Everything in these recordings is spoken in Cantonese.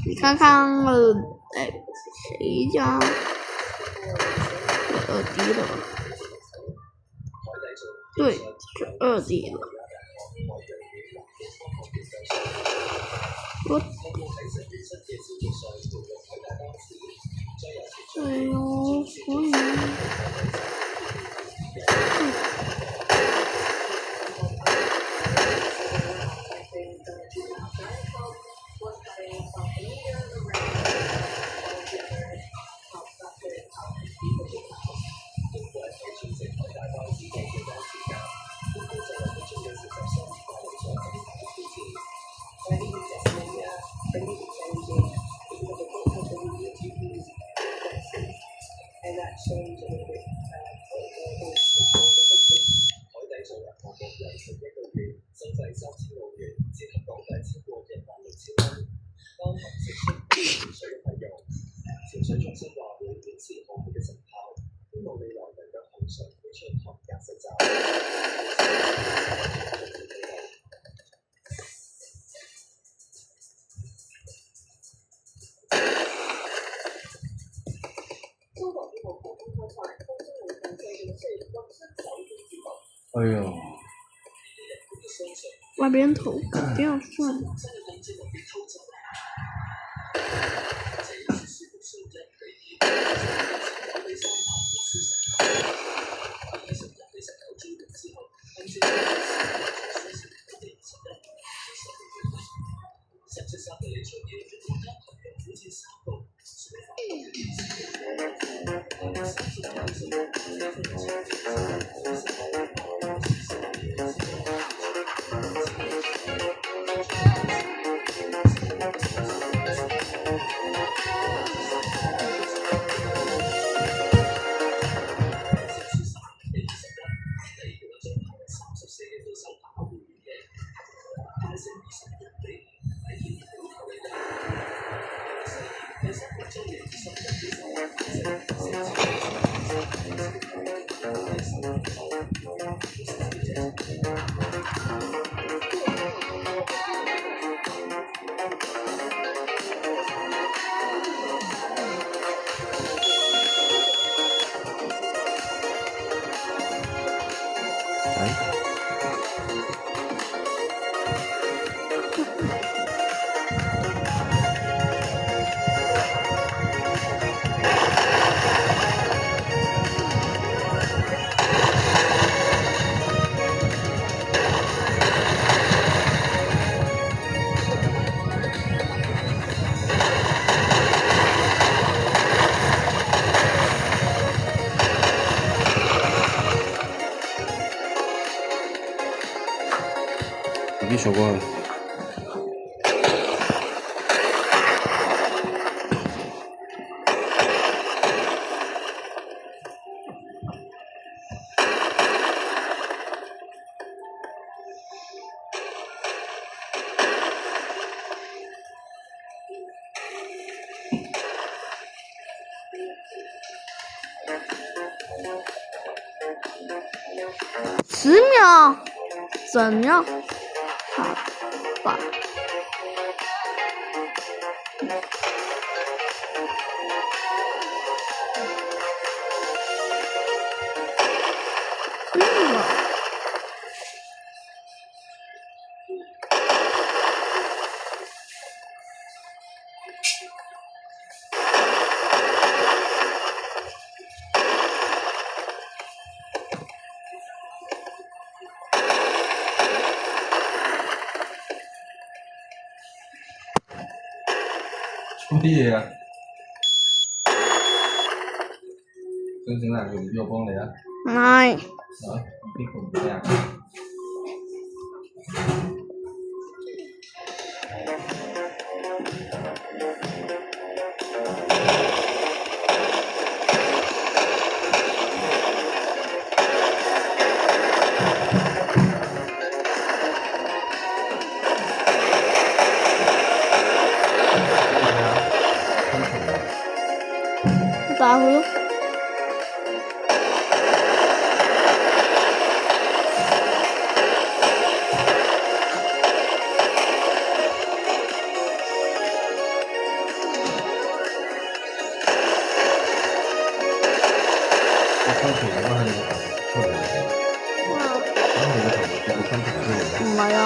你看看谁家二弟的？对，是二弟的。哎呦，所以。哎呦，把别人头搞掉算了。已经说过了。10秒，怎样？好吧。出啲嘢啊！想整爛佢，唔知我幫你啊？唔邊個唔俾啊？打佢咯。分條咁喺你個頭出嚟，咁你個頭咪跌到分條出嚟？唔係啊。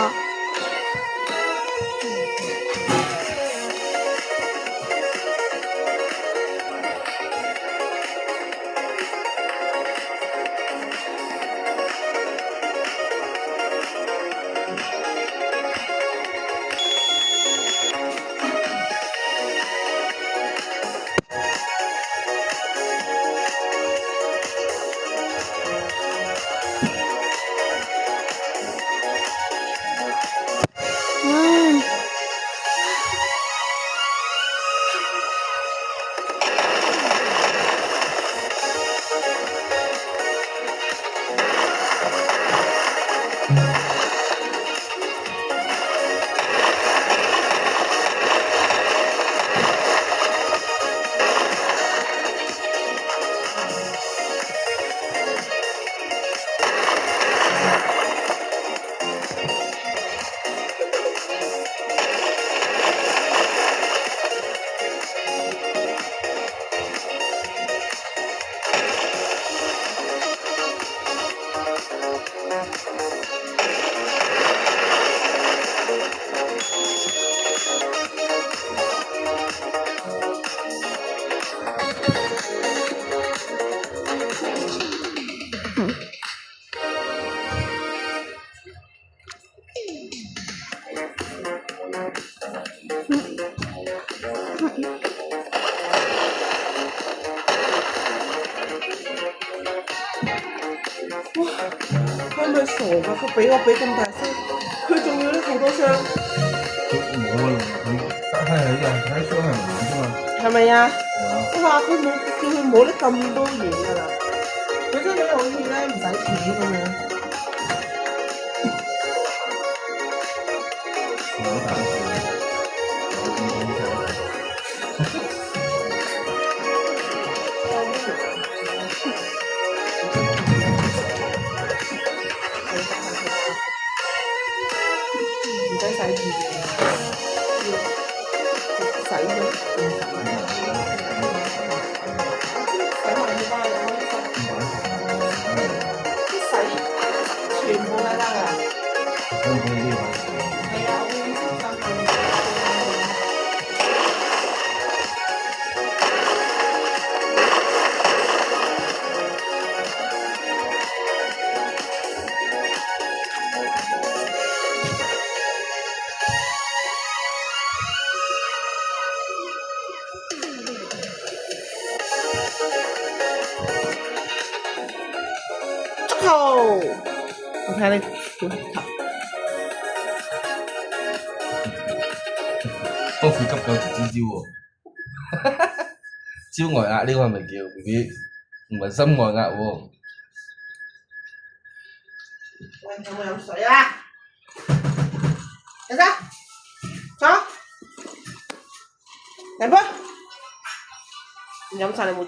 佢係咪傻㗎？佢俾我俾咁大聲，佢仲要咧好多箱。冇啊，佢係喺箱係唔滿啫嘛。係咪啊？係啊。我話佢冇叫佢冇得咁多嘢㗎啦，佢真係好似咧唔使錢咁樣。好大聲！唔使洗錢嘅，洗咗唔洗。洗埋要翻去可以洗，啲洗全部都得㗎。可以俾你呢個。係啊，我會先生去。足球，我睇你小頭。多士急救直接招喎，招外壓呢個係咪叫 BB？唔係心外壓喎。喂，有冇飲水啊？有得，坐。嚟杯。唔飲晒你冇。